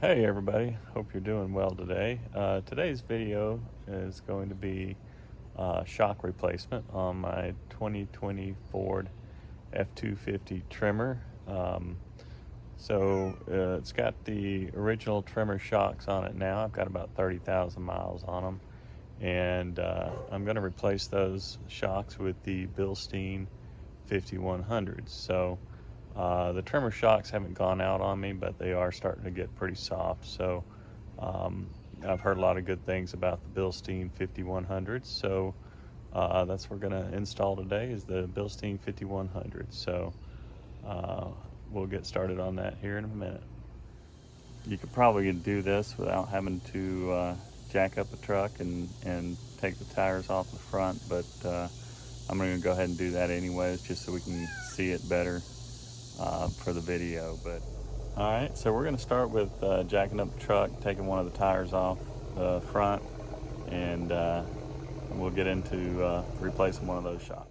Hey everybody, hope you're doing well today. Today's video is going to be shock replacement on my 2020 Ford F-250 Tremor. It's got the original Tremor shocks on it now. I've got about 30,000 miles on them, and I'm going to replace those shocks with the Bilstein 5100s. The Tremor shocks haven't gone out on me, but they are starting to get pretty soft. I've heard a lot of good things about the Bilstein 5100s. That's what we're going to install today is the Bilstein 5100. We'll get started on that here in a minute. You could probably do this without having to jack up the truck and take the tires off the front, but I'm going to go ahead and do that anyways, just so we can see it better for the video. All right, so we're going to start with jacking up the truck, taking one of the tires off the front, and we'll get into replacing one of those shocks.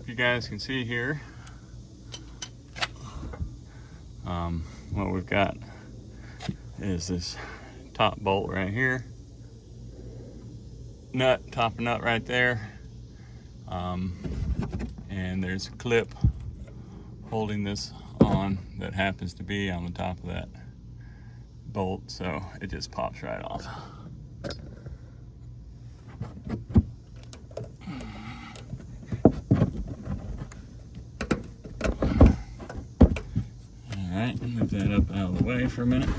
You guys can see here what we've got is this top bolt right here, top nut right there, and there's a clip holding this on that happens to be on the top of that bolt, so it just pops right off. Alright, move that up out of the way for a minute.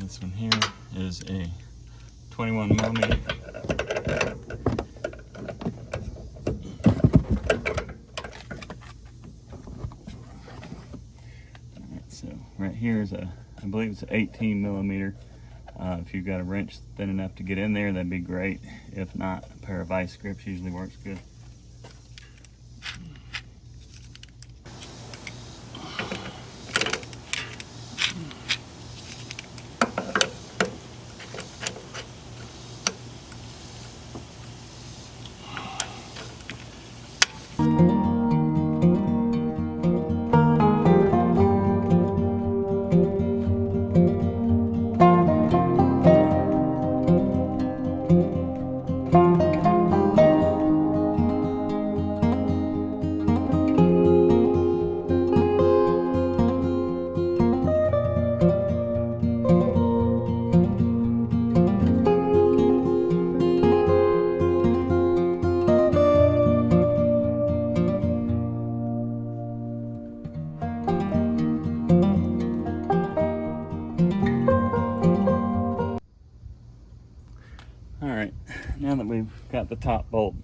This one here is a 21 millimeter. So right here is I believe it's an 18 millimeter. If you've got a wrench thin enough to get in there, that'd be great. If not, a pair of vice grips usually works good. Alright, now that we've got the top bolt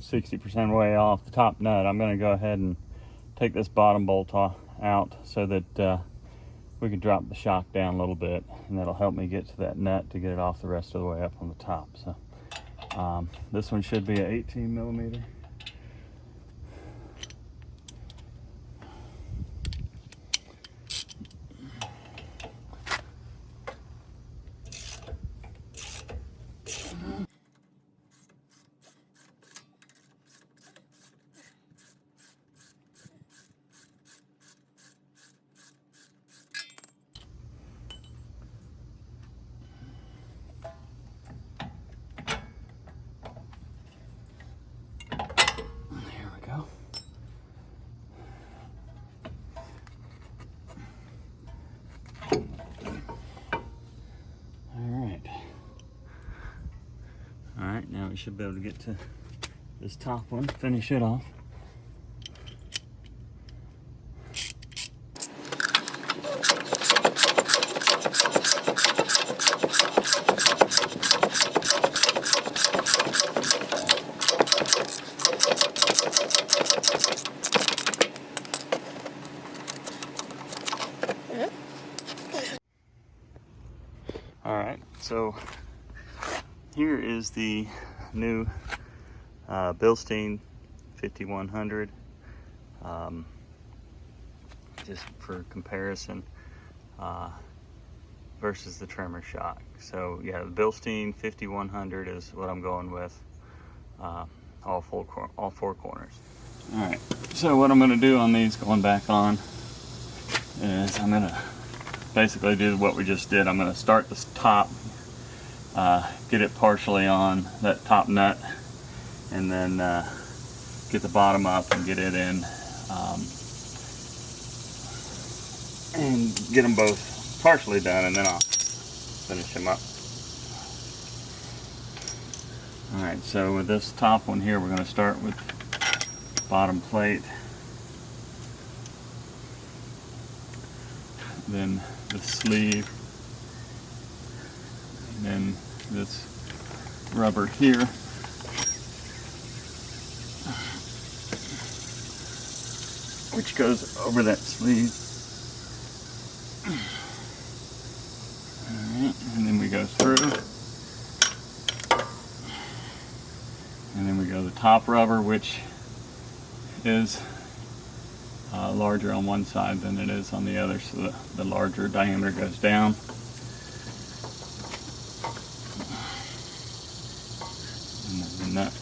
60% way off the top nut, I'm going to go ahead and take this bottom bolt out so that we can drop the shock down a little bit, and that'll help me get to that nut to get it off the rest of the way up on the top. So this one should be an 18 millimeter. we should be able to get to this top one, finish it off. All right, so here is the new Bilstein 5100. Just for comparison versus the Tremor shock. So yeah, the Bilstein 5100 is what I'm going with, all four corners. All right, so what I'm going to do on these going back on is I'm going to basically do what we just did. I'm going to start this top, get it partially on that top nut, and then get the bottom up and get it in, and get them both partially done, and then I'll finish them up. Alright, so with this top one here, we're going to start with bottom plate, then the sleeve, and then this rubber here, which goes over that sleeve. Alright, and then we go through, and then we go the top rubber, which is larger on one side than it is on the other, so the larger diameter goes down. And then the nut.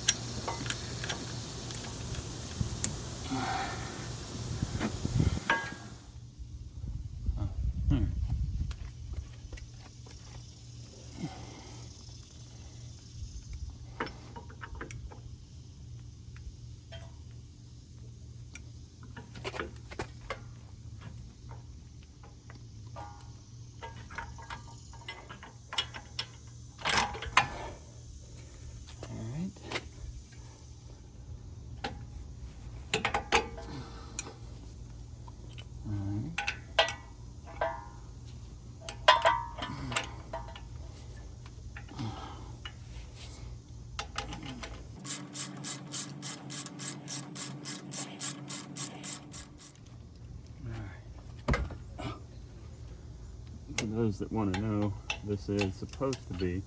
For those that want to know, this is supposed to be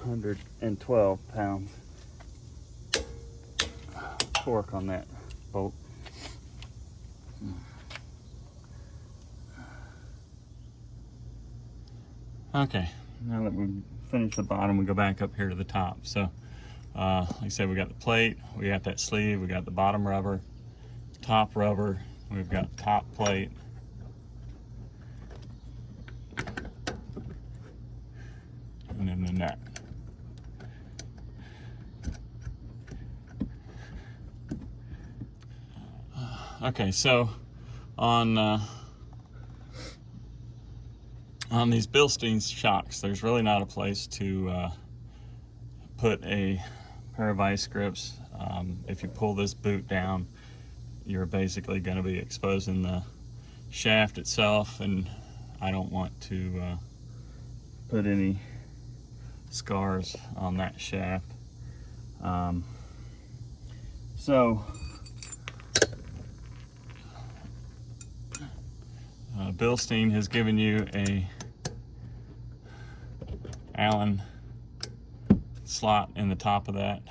112 pounds torque on that bolt. Okay, now that we've finished the bottom, we go back up here to the top. So like I said, we got the plate, we got that sleeve, we got the bottom rubber, top rubber, we've got top plate, and then the nut. Okay, so on these Bilstein shocks, there's really not a place to put a pair of vice grips. If you pull this boot down, you're basically going to be exposing the shaft itself, and I don't want to put any scars on that shaft. Bilstein has given you a Allen slot in the top of that.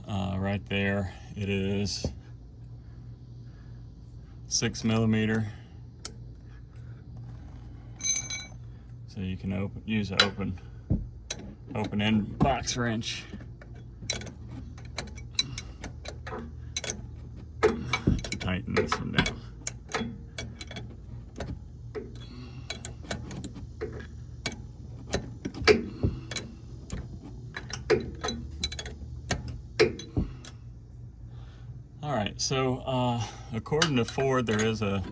Right there, it is 6 millimeter. So you can use an open end box wrench to tighten this one down. Alright, so according to Ford, there is a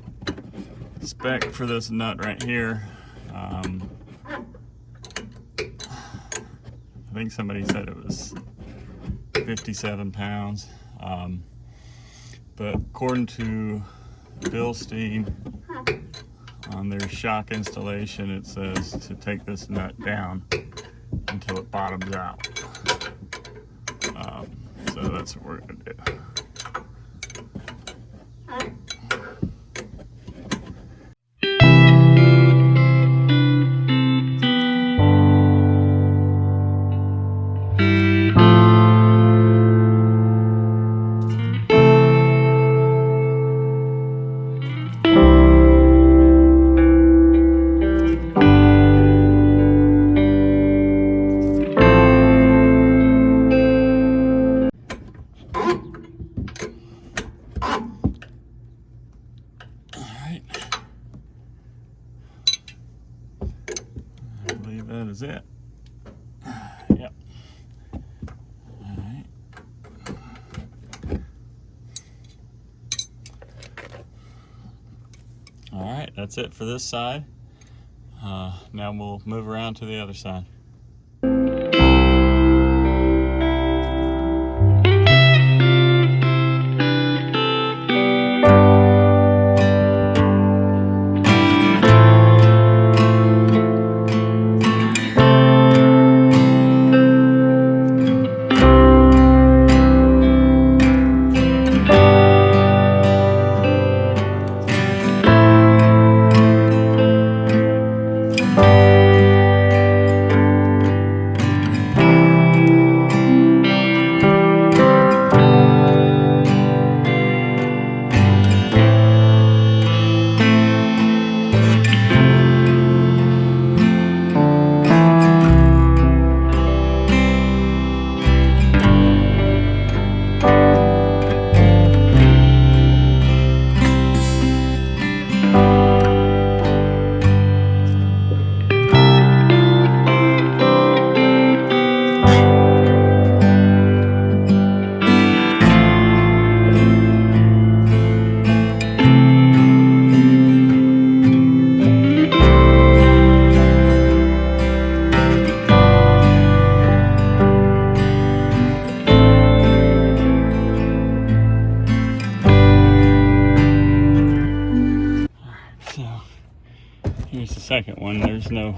spec for this nut right here. think somebody said it was 57 pounds. But according to Bilstein, on their shock installation, it says to take this nut down until it bottoms out. So that's what we're going to do. That is it. Yep. Alright. Alright, that's it for this side. Now we'll move around to the other side. Here's the second one. There's no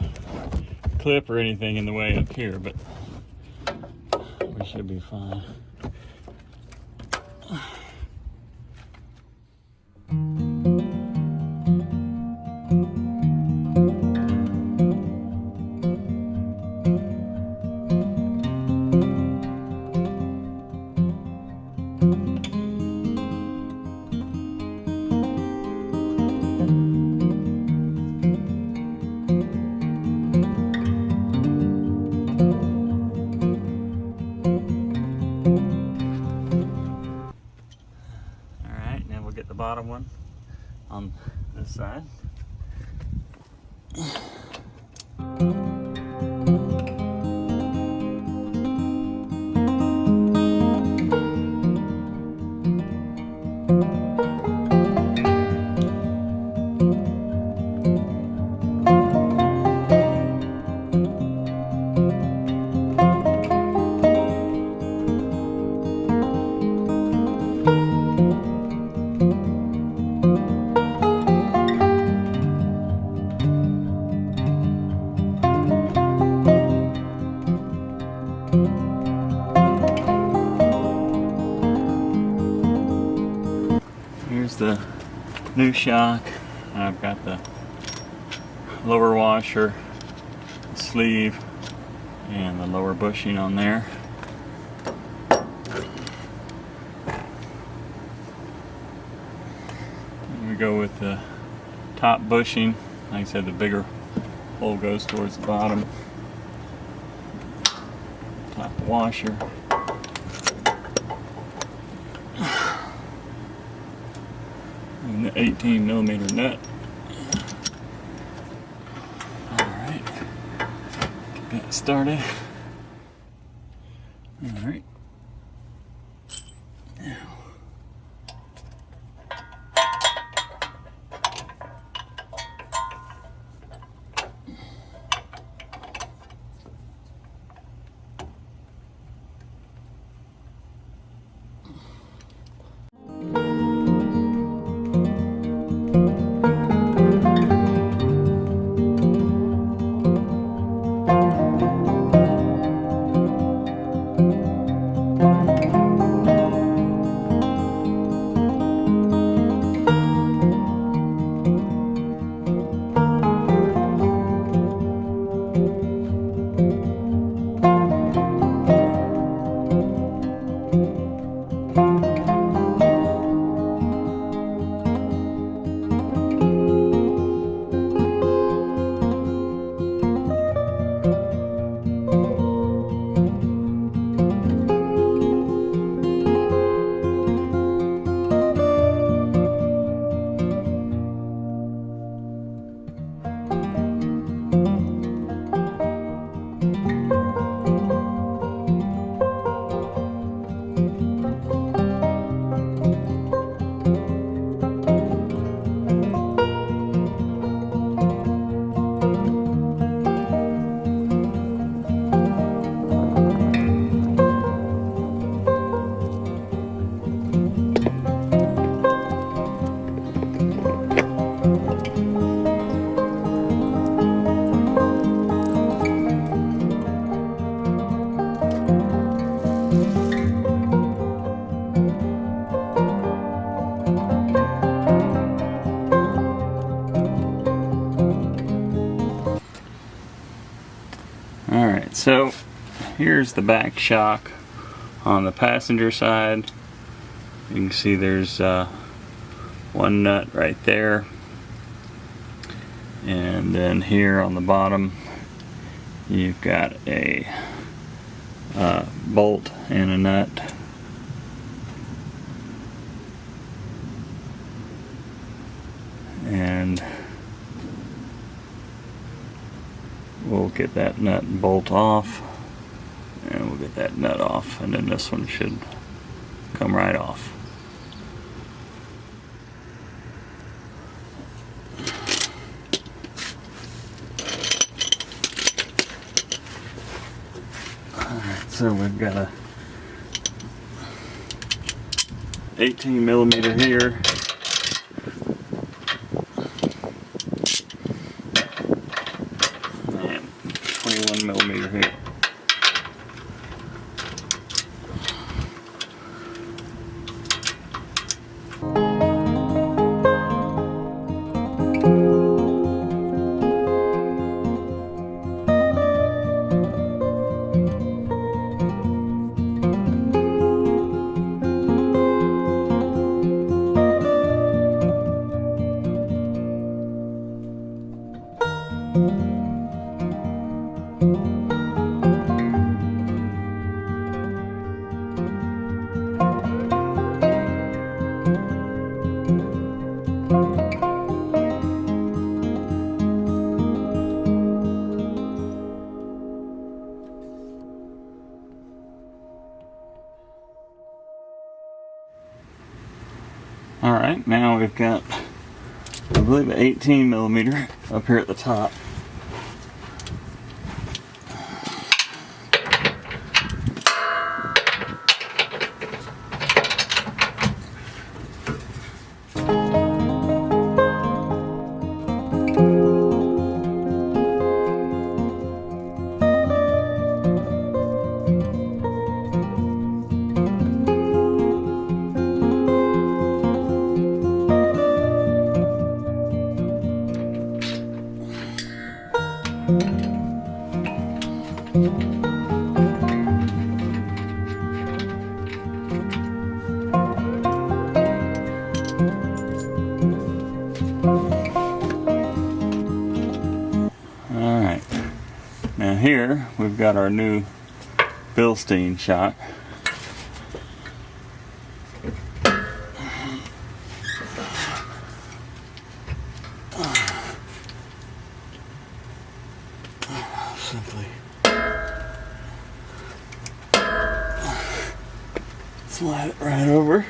clip or anything in the way up here, but we should be fine. Get the bottom one on this side. Here's the new shock. I've got the lower washer, the sleeve, and the lower bushing on there. And we go with the top bushing. Like I said, the bigger hole goes towards the bottom. Top washer. And the 18mm nut. Alright, get that started. Alright. Now. Alright, so here's the back shock on the passenger side. You can see there's one nut right there, and then here on the bottom you've got a bolt and a nut. And we'll get that nut and bolt off, and we'll get that nut off, and then this one should come right off. Alright, so we've got a 18mm here. And 21mm here. Alright, now we've got, I believe, an 18mm up here at the top. Alright, now here we've got our new Bilstein shock. Simply slide it right over.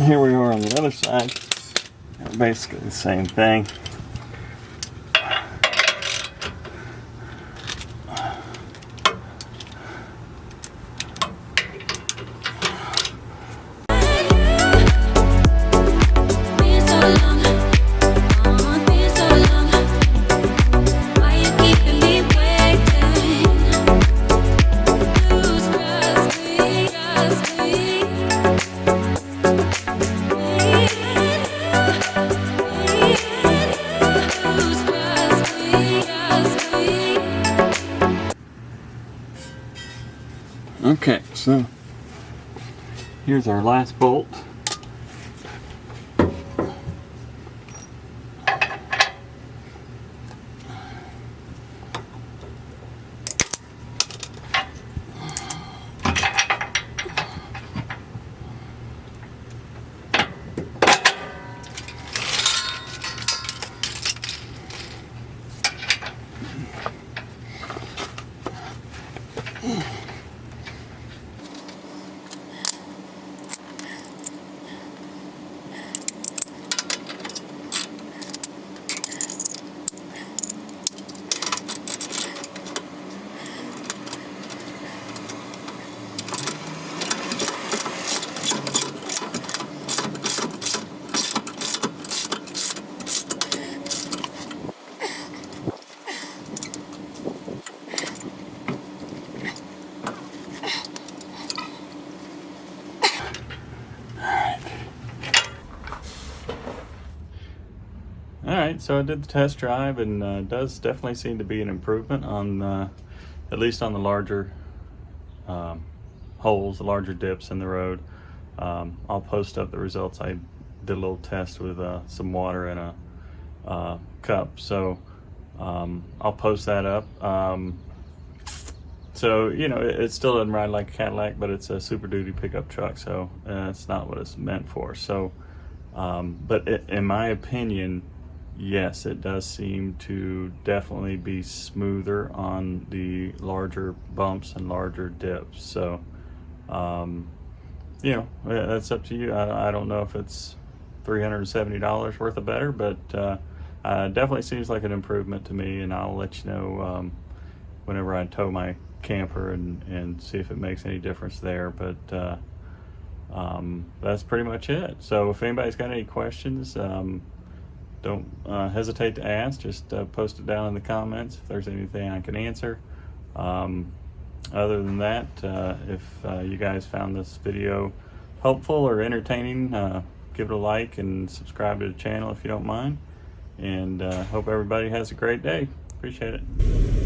here we are on the other side. Basically the same thing. Okay, so here's our last bolt. Alright, so I did the test drive, and it does definitely seem to be an improvement on, at least on the larger holes, the larger dips in the road. I'll post up the results. I did a little test with some water in a cup, so I'll post that up. So, you know, it still doesn't ride like a Cadillac, but it's a Super Duty pickup truck, so it's not what it's meant for. So, but in my opinion, yes, it does seem to definitely be smoother on the larger bumps and larger dips. So, you know, that's up to you. I don't know if it's $370 worth of better, but definitely seems like an improvement to me, and I'll let you know whenever I tow my camper and see if it makes any difference there. But that's pretty much it. So if anybody's got any questions, don't hesitate to ask. Just post it down in the comments if there's anything I can answer. Other than that, if you guys found this video helpful or entertaining, give it a like and subscribe to the channel if you don't mind. And hope everybody has a great day. Appreciate it.